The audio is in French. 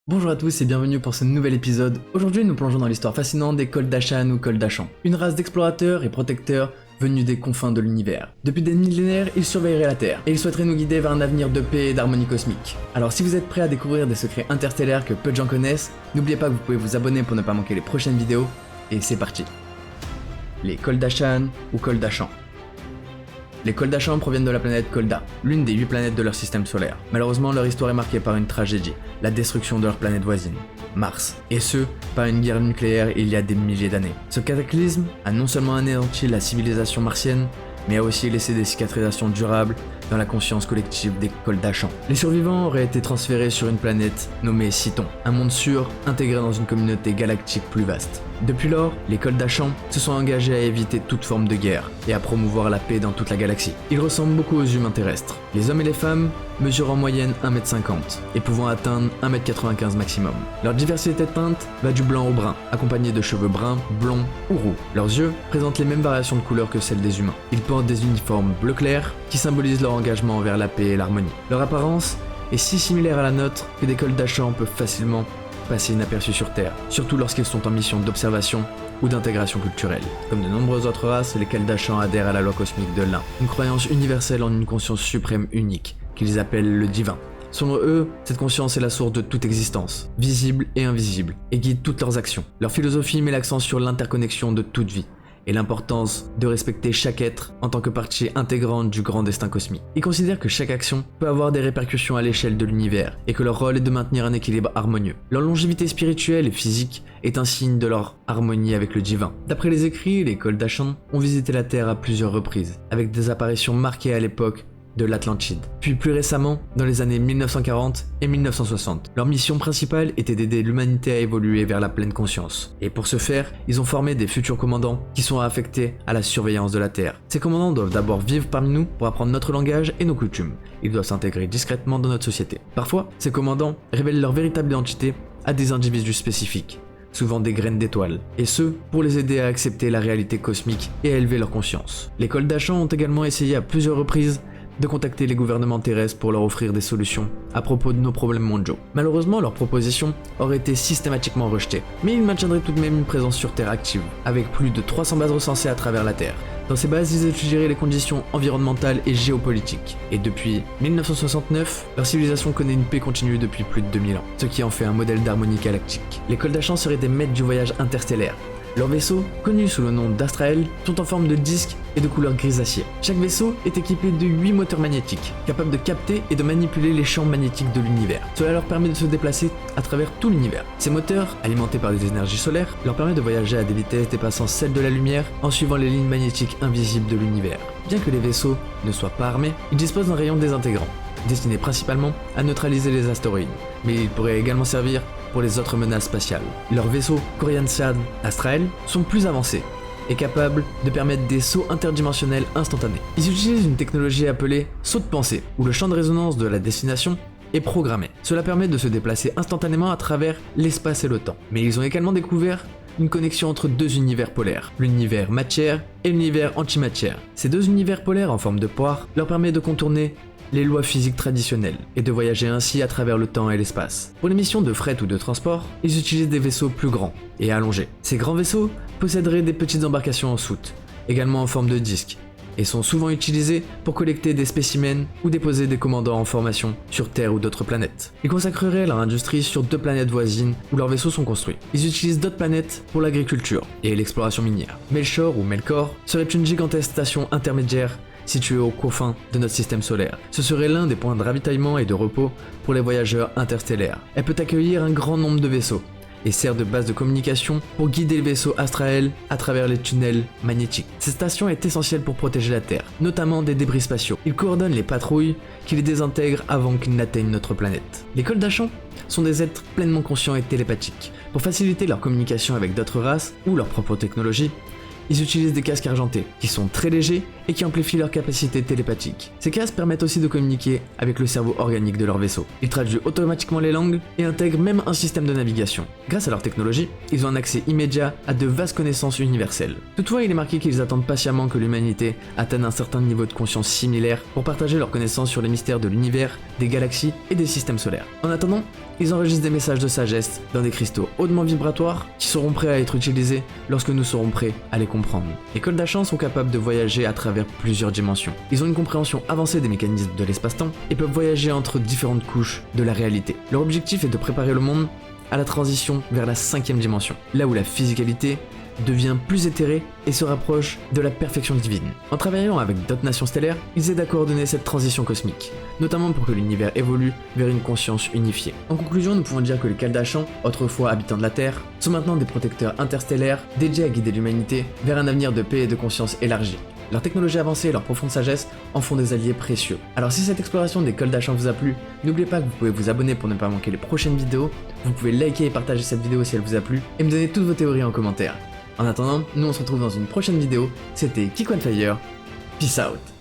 Bonjour à tous et bienvenue pour ce nouvel épisode. Aujourd'hui nous plongeons dans l'histoire fascinante des Koldashan ou Koldashan, une race d'explorateurs et protecteurs venus des confins de l'univers. Depuis des millénaires, ils surveilleraient la Terre, et ils souhaiteraient nous guider vers un avenir de paix et d'harmonie cosmique. Alors si vous êtes prêts à découvrir des secrets interstellaires que peu de gens connaissent, n'oubliez pas que vous pouvez vous abonner pour ne pas manquer les prochaines vidéos, et c'est parti. Les Koldashan ou Koldashan. Les Koldashan proviennent de la planète Kolda, l'une des 8 planètes de leur système solaire. Malheureusement, leur histoire est marquée par une tragédie, la destruction de leur planète voisine, Mars. Et ce, par une guerre nucléaire il y a des milliers d'années. Ce cataclysme a non seulement anéanti la civilisation martienne, mais a aussi laissé des cicatrisations durables dans la conscience collective des Koldashan. Les survivants auraient été transférés sur une planète nommée Citon, un monde sûr intégré dans une communauté galactique plus vaste. Depuis lors, les Koldashan se sont engagés à éviter toute forme de guerre et à promouvoir la paix dans toute la galaxie. Ils ressemblent beaucoup aux humains terrestres. Les hommes et les femmes mesurent en moyenne 1m50 et pouvant atteindre 1m95 maximum. Leur diversité de teintes va du blanc au brun, accompagné de cheveux bruns, blonds ou roux. Leurs yeux présentent les mêmes variations de couleurs que celles des humains. Ils portent des uniformes bleu clair qui symbolisent leur engagement envers la paix et l'harmonie. Leur apparence est si similaire à la nôtre que des Koldashan peuvent facilement passer inaperçus sur Terre, surtout lorsqu'ils sont en mission d'observation ou d'intégration culturelle. Comme de nombreuses autres races, les Koldashan adhèrent à la loi cosmique de l'un, une croyance universelle en une conscience suprême unique, qu'ils appellent le divin. Selon eux, cette conscience est la source de toute existence, visible et invisible, et guide toutes leurs actions. Leur philosophie met l'accent sur l'interconnexion de toute vie, et l'importance de respecter chaque être en tant que partie intégrante du grand destin cosmique. Ils considèrent que chaque action peut avoir des répercussions à l'échelle de l'univers et que leur rôle est de maintenir un équilibre harmonieux. Leur longévité spirituelle et physique est un signe de leur harmonie avec le divin. D'après les écrits, les Koldashan ont visité la Terre à plusieurs reprises, avec des apparitions marquées à l'époque de l'Atlantide, puis plus récemment dans les années 1940 et 1960. Leur mission principale était d'aider l'humanité à évoluer vers la pleine conscience. Et pour ce faire, ils ont formé des futurs commandants qui sont affectés à la surveillance de la Terre. Ces commandants doivent d'abord vivre parmi nous pour apprendre notre langage et nos coutumes. Ils doivent s'intégrer discrètement dans notre société. Parfois, ces commandants révèlent leur véritable identité à des individus spécifiques, souvent des graines d'étoiles, et ce, pour les aider à accepter la réalité cosmique et à élever leur conscience. Les Koldashan ont également essayé à plusieurs reprises de contacter les gouvernements terrestres pour leur offrir des solutions à propos de nos problèmes mondiaux. Malheureusement, leurs propositions auraient été systématiquement rejetées, mais ils maintiendraient tout de même une présence sur Terre active, avec plus de 300 bases recensées à travers la Terre. Dans ces bases, ils étudieraient les conditions environnementales et géopolitiques. Et depuis 1969, leur civilisation connaît une paix continue depuis plus de 2000 ans, ce qui en fait un modèle d'harmonie galactique. Les Koldashan seraient des maîtres du voyage interstellaire. Leurs vaisseaux, connus sous le nom d'Astrael, sont en forme de disque et de couleur gris-acier. Chaque vaisseau est équipé de 8 moteurs magnétiques, capables de capter et de manipuler les champs magnétiques de l'univers. Cela leur permet de se déplacer à travers tout l'univers. Ces moteurs, alimentés par des énergies solaires, leur permettent de voyager à des vitesses dépassant celles de la lumière en suivant les lignes magnétiques invisibles de l'univers. Bien que les vaisseaux ne soient pas armés, ils disposent d'un rayon désintégrant, destiné principalement à neutraliser les astéroïdes, mais ils pourraient également servir pour les autres menaces spatiales. Leurs vaisseaux Koryantsean Astrael sont plus avancés et capables de permettre des sauts interdimensionnels instantanés. Ils utilisent une technologie appelée saut de pensée, où le champ de résonance de la destination est programmé. Cela permet de se déplacer instantanément à travers l'espace et le temps. Mais ils ont également découvert une connexion entre deux univers polaires, l'univers matière et l'univers antimatière. Ces deux univers polaires en forme de poire leur permettent de contourner les lois physiques traditionnelles et de voyager ainsi à travers le temps et l'espace. Pour les missions de fret ou de transport, ils utilisent des vaisseaux plus grands et allongés. Ces grands vaisseaux posséderaient des petites embarcations en soute, également en forme de disque, et sont souvent utilisés pour collecter des spécimens ou déposer des commandants en formation sur Terre ou d'autres planètes. Ils consacreraient leur industrie sur 2 planètes voisines où leurs vaisseaux sont construits. Ils utilisent d'autres planètes pour l'agriculture et l'exploration minière. Melchor ou Melkor serait une gigantesque station intermédiaire située aux confins de notre système solaire. Ce serait l'un des points de ravitaillement et de repos pour les voyageurs interstellaires. Elle peut accueillir un grand nombre de vaisseaux et sert de base de communication pour guider les vaisseaux Astrael à travers les tunnels magnétiques. Cette station est essentielle pour protéger la Terre, notamment des débris spatiaux. Il coordonne les patrouilles qui les désintègrent avant qu'ils n'atteignent notre planète. Les Koldashan sont des êtres pleinement conscients et télépathiques. Pour faciliter leur communication avec d'autres races ou leur propre technologie, ils utilisent des casques argentés, qui sont très légers et qui amplifient leur capacité télépathique. Ces casques permettent aussi de communiquer avec le cerveau organique de leur vaisseau. Ils traduisent automatiquement les langues et intègrent même un système de navigation. Grâce à leur technologie, ils ont un accès immédiat à de vastes connaissances universelles. Toutefois, il est marqué qu'ils attendent patiemment que l'humanité atteigne un certain niveau de conscience similaire pour partager leurs connaissances sur les mystères de l'univers, des galaxies et des systèmes solaires. En attendant, ils enregistrent des messages de sagesse dans des cristaux hautement vibratoires qui seront prêts à être utilisés lorsque nous serons prêts à les comprendre. Les Koldachans sont capables de voyager à travers plusieurs dimensions. Ils ont une compréhension avancée des mécanismes de l'espace-temps et peuvent voyager entre différentes couches de la réalité. Leur objectif est de préparer le monde à la transition vers la 5e dimension, là où la physicalité devient plus éthérée et se rapproche de la perfection divine. En travaillant avec d'autres nations stellaires, ils aident à coordonner cette transition cosmique, notamment pour que l'univers évolue vers une conscience unifiée. En conclusion, nous pouvons dire que les Koldachans, autrefois habitants de la Terre, sont maintenant des protecteurs interstellaires dédiés à guider l'humanité vers un avenir de paix et de conscience élargie. Leur technologie avancée et leur profonde sagesse en font des alliés précieux. Alors si cette exploration des Koldachans vous a plu, n'oubliez pas que vous pouvez vous abonner pour ne pas manquer les prochaines vidéos, vous pouvez liker et partager cette vidéo si elle vous a plu, et me donner toutes vos théories en commentaire. En attendant, nous on se retrouve dans une prochaine vidéo, c'était Kiko on Fire, peace out.